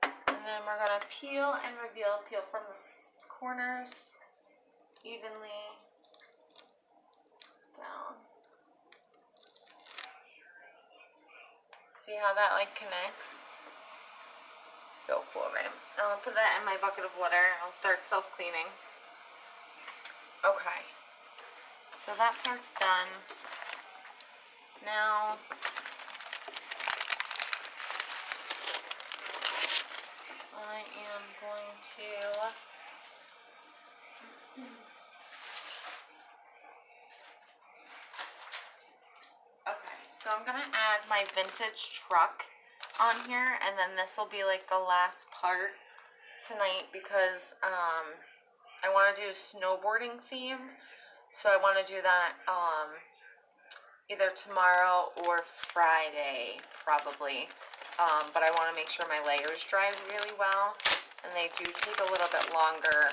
And then we're going to peel and reveal. Peel from the corners evenly down. See how that like connects? So cool, right? I'll put that in my bucket of water. I'll start self-cleaning. Okay. So that part's done. Now, I am going to okay, so I'm gonna add my vintage truck. on here, and then this will be like the last part tonight because I want to do snowboarding theme. So I want to do that either tomorrow or Friday, probably. But I want to make sure my layers dry really well, and they do take a little bit longer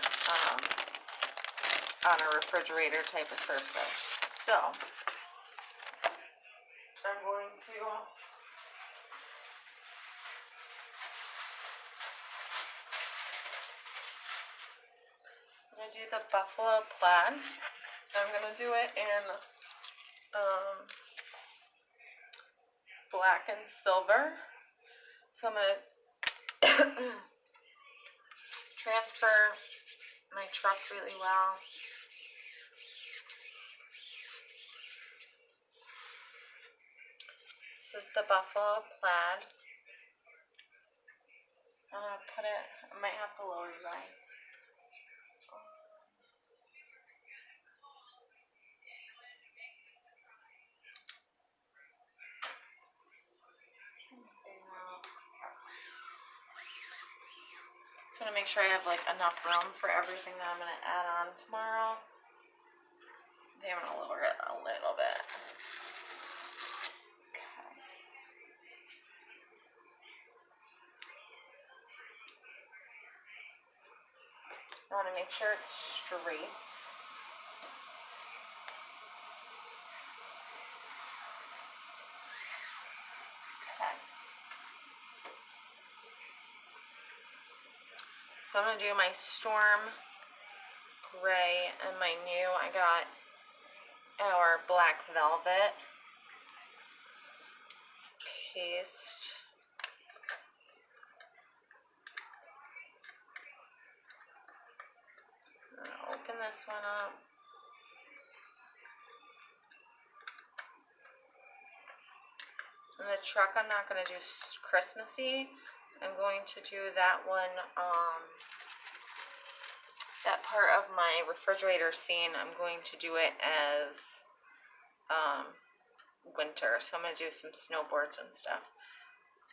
on a refrigerator type of surface. So I'm going to do the buffalo plaid. I'm going to do it in black and silver. So I'm going to transfer my truck really well. This is the buffalo plaid. I'm going to put it, I might have to lower you guys. Just want to make sure I have like enough room for everything that I'm going to add on tomorrow. I think I'm going to lower it a little bit. Okay. I want to make sure it's straight. Okay. So I'm going to do my storm gray and my new, I got our black velvet paste. I'm going to open this one up. And the truck I'm not going to do Christmassy. I'm going to do that one, that part of my refrigerator scene, I'm going to do it as winter. So I'm going to do some snowboards and stuff.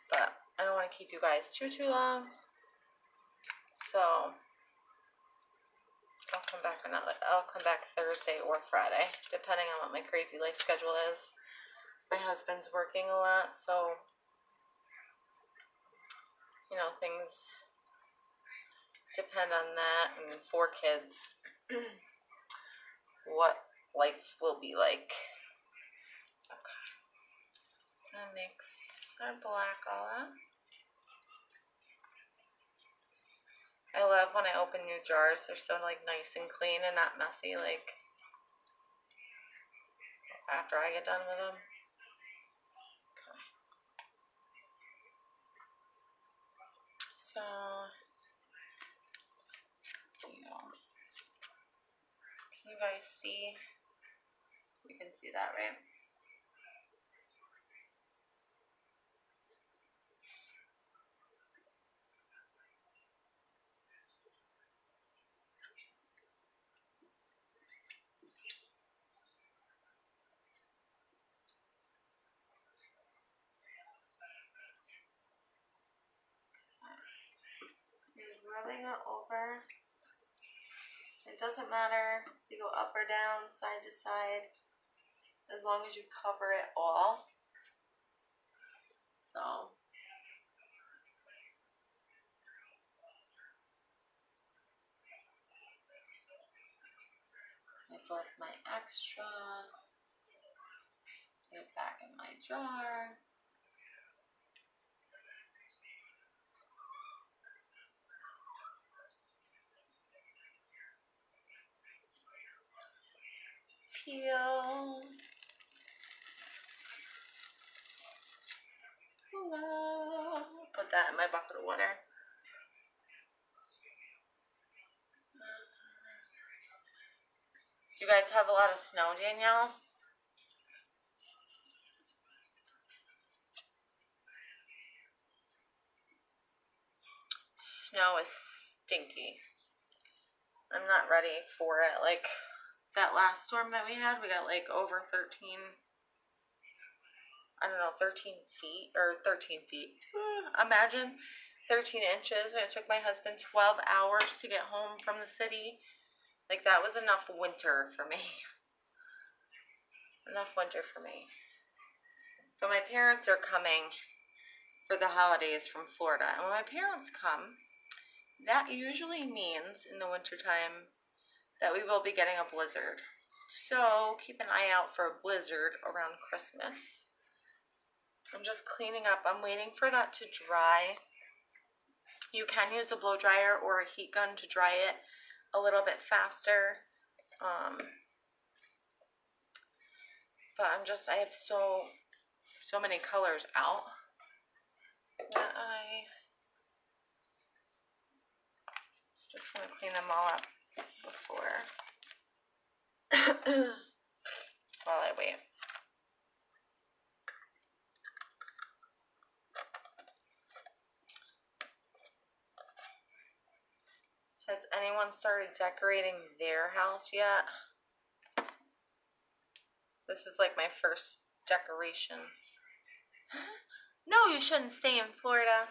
But I don't want to keep you guys too long. So I'll come back Thursday or Friday, depending on what my crazy life schedule is. My husband's working a lot, so you know, things depend on that, and 4 kids, what life will be like. Okay. I'm gonna mix our black all up. I love when I open new jars. They're so like nice and clean and not messy, like after I get done with them. Okay. So can you guys see? You can see that, right? Just rubbing it over. It doesn't matter if you go up or down, side to side, as long as you cover it all. So I put my extra, get it back in my jar. Peel. Put that in my bucket of water. Do you guys have a lot of snow, Danielle? Snow is stinky. I'm not ready for it. Like that last storm that we had, we got like over 13 I don't know, 13 feet, or 13 feet. Imagine 13 inches, and it took my husband 12 hours to get home from the city. Like, that was enough winter for me. Enough winter for me. But my parents are coming for the holidays from Florida. And when my parents come, that usually means in the wintertime that we will be getting a blizzard. So keep an eye out for a blizzard around Christmas. I'm just cleaning up. I'm waiting for that to dry. You can use a blow dryer or a heat gun to dry it a little bit faster. But I have so many colors out that I just want to clean them all up before while I wait. Has anyone started decorating their house yet? This is like my first decoration. No, you shouldn't stay in Florida.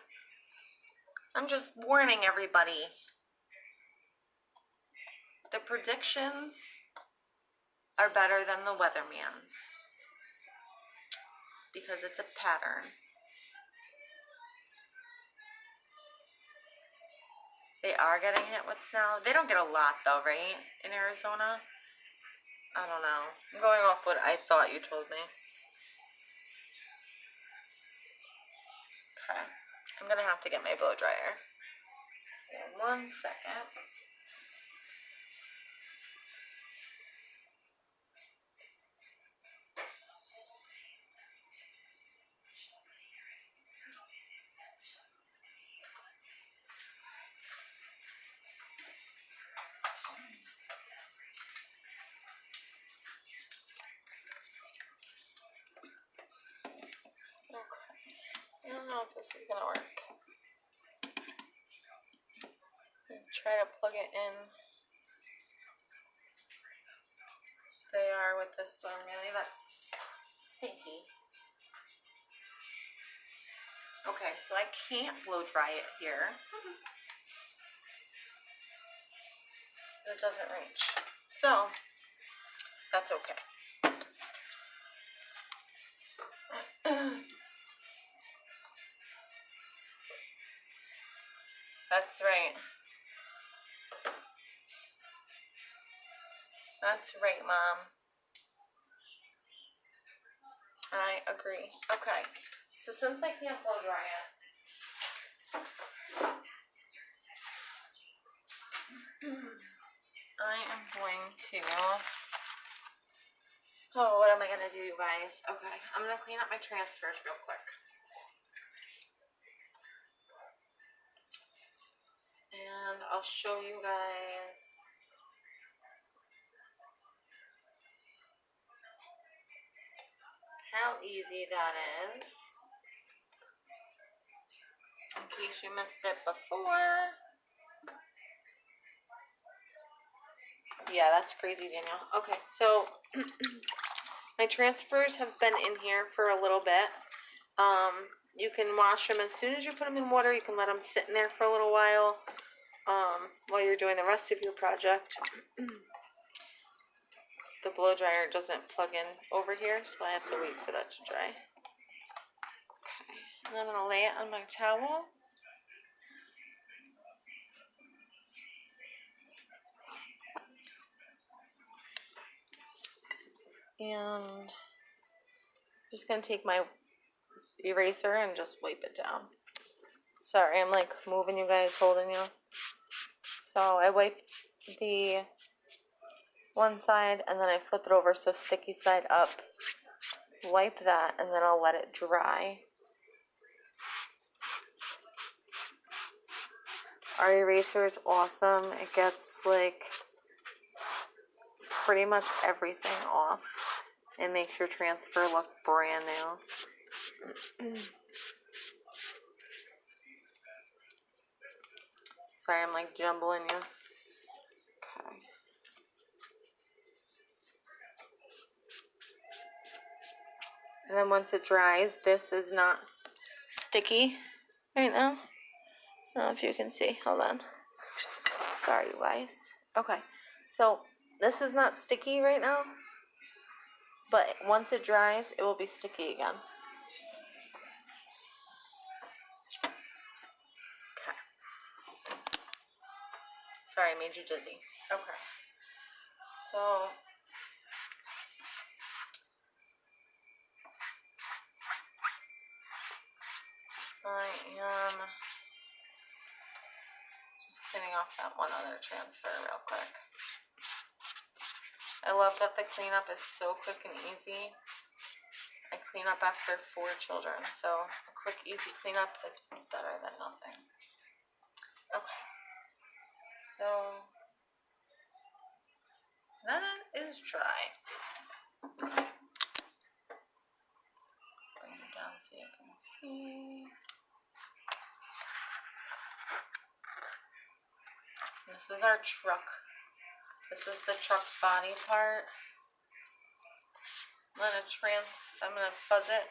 I'm just warning everybody. The predictions are better than the weatherman's because it's a pattern. They are getting hit with snow. They don't get a lot though, right? In Arizona? I don't know. I'm going off what I thought you told me. Okay. I'm gonna have to get my blow dryer. In 1 second. I don't know if this is gonna work. Try to plug it in. They are with this one, really. That's stinky. Okay, so I can't blow dry it here. It doesn't reach. So, that's okay. That's right. That's right, Mom. I agree. Okay. So since I can't blow dry it, I am going to... Oh, what am I going to do, you guys? Okay. I'm going to clean up my transfers real quick. And I'll show you guys how easy that is. In case you missed it before. Yeah, that's crazy, Daniel. Okay, so my transfers have been in here for a little bit. You can wash them as soon as you put them in water. You can let them sit in there for a little while you're doing the rest of your project. The blow dryer doesn't plug in over here, so I have to wait for that to dry. Okay, and I'm going to lay it on my towel. And I'm just going to take my eraser and just wipe it down. Sorry, I'm like moving you guys, holding you. So I wipe the one side and then I flip it over so sticky side up. Wipe that and then I'll let it dry. Our eraser is awesome. It gets like pretty much everything off. It makes your transfer look brand new. Sorry, I'm like jumbling you. Okay. And then once it dries, this is not sticky right now. I don't know if you can see. Hold on. Sorry, you guys. Okay. So this is not sticky right now. But once it dries, it will be sticky again. Okay. Sorry, I made you dizzy. Okay. So I am just cleaning off that one other transfer real quick. I love that the cleanup is so quick and easy. I clean up after 4 children, so a quick, easy cleanup is better than nothing. Okay. So that is dry. Okay. Bring it down so you can see. This is our truck. This is the truck body part. I'm gonna fuzz it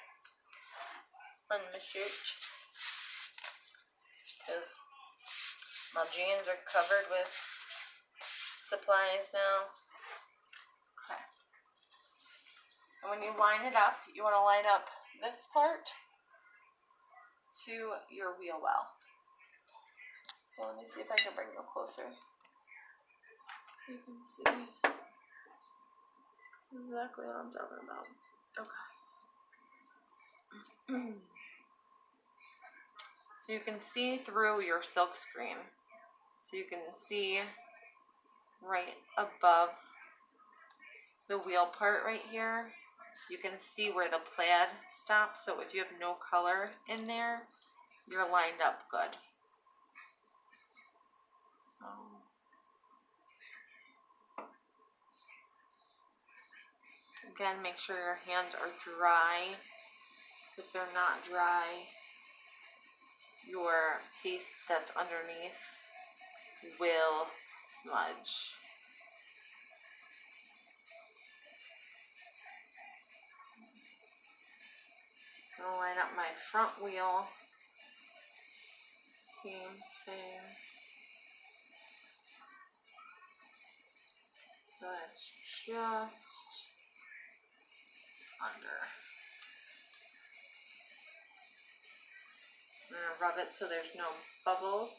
on my shoot because my jeans are covered with supplies now. Okay. And when you line it up, you want to line up this part to your wheel well. So let me see if I can bring you closer. You can see exactly what I'm talking about. Okay. So you can see through your silk screen. So you can see right above the wheel part right here. You can see where the plaid stops. So if you have no color in there, you're lined up good. So again, make sure your hands are dry. If they're not dry, your paste that's underneath will smudge. I'll line up my front wheel. Same thing. So it's just under. I'm gonna rub it so there's no bubbles.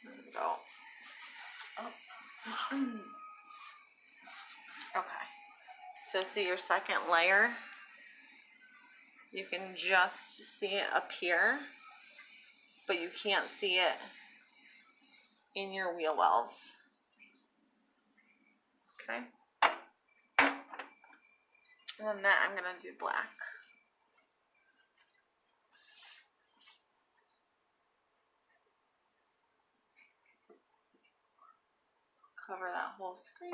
There we go. Oh. Okay. So see your second layer? You can just see it up here, but you can't see it in your wheel wells. Okay. And then that I'm gonna do black. Cover that whole screen.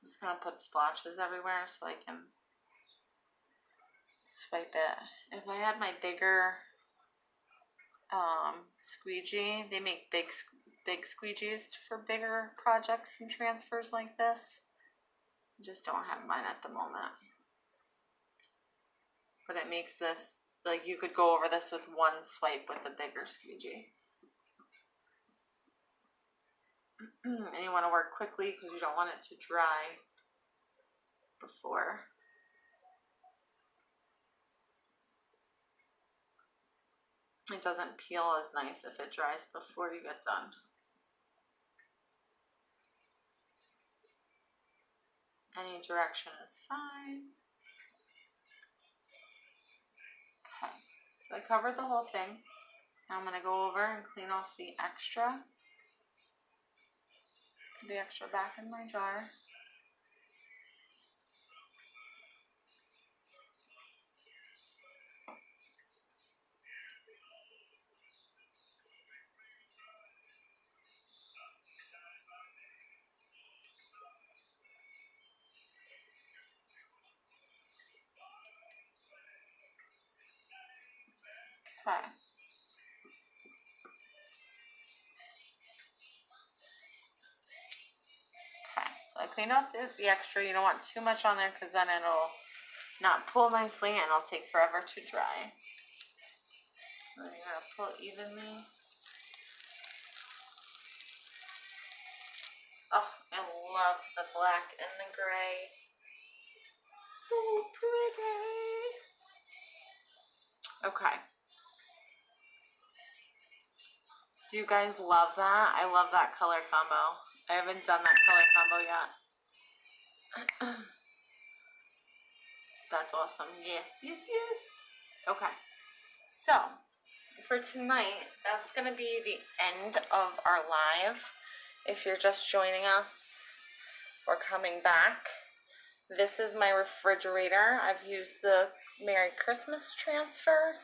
I'm just gonna put splotches everywhere so I can swipe it. If I had my bigger squeegee, they make big squeegees for bigger projects and transfers like this. I just don't have mine at the moment. But it makes this, like you could go over this with one swipe with a bigger squeegee. And you want to work quickly because you don't want it to dry before. It doesn't peel as nice if it dries before you get done. Any direction is fine. Okay, so I covered the whole thing. Now I'm going to go over and clean off the extra back in my jar. clean off the extra. You don't want too much on there because then it'll not pull nicely and it'll take forever to dry. So you gotta pull evenly. Oh, I love the black and the gray. So pretty. Okay. Do you guys love that? I love that color combo. I haven't done that color combo yet. That's awesome. Yes, yes, yes. Okay. So, for tonight, that's going to be the end of our live. If you're just joining us or coming back, this is my refrigerator. I've used the Merry Christmas transfer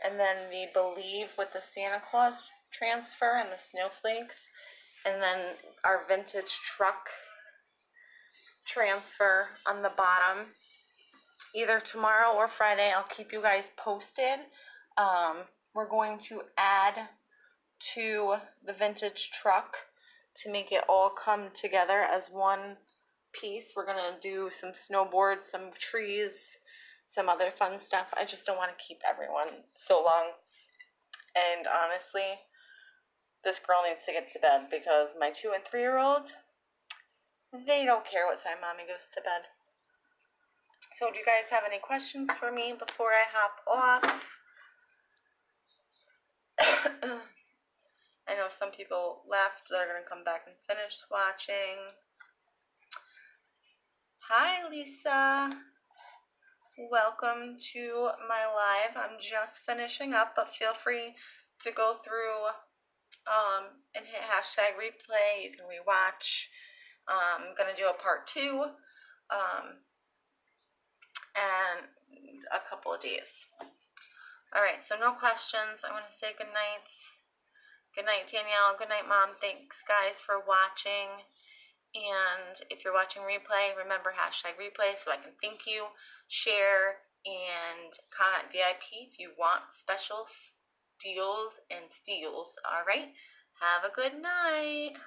and then the Believe with the Santa Claus transfer and the snowflakes, and then our vintage truck transfer on the bottom. Either tomorrow or Friday, I'll keep you guys posted. We're going to add to the vintage truck to make it all come together as one piece. We're gonna do some snowboards, some trees, some other fun stuff. I just don't want to keep everyone so long. And honestly, this girl needs to get to bed because my 2- and 3-year-olds, they don't care what time mommy goes to bed. So do you guys have any questions for me before I hop off? I know some people left. They're going to come back and finish watching. Hi, Lisa. Welcome to my live. I'm just finishing up, but feel free to go through and hit hashtag replay. You can rewatch. I'm going to do a part 2 and a couple of days. All right, so no questions. I want to say good night. Good night, Danielle. Good night, Mom. Thanks, guys, for watching. And if you're watching replay, remember hashtag replay so I can thank you, share, and comment VIP if you want special deals and steals. All right, have a good night.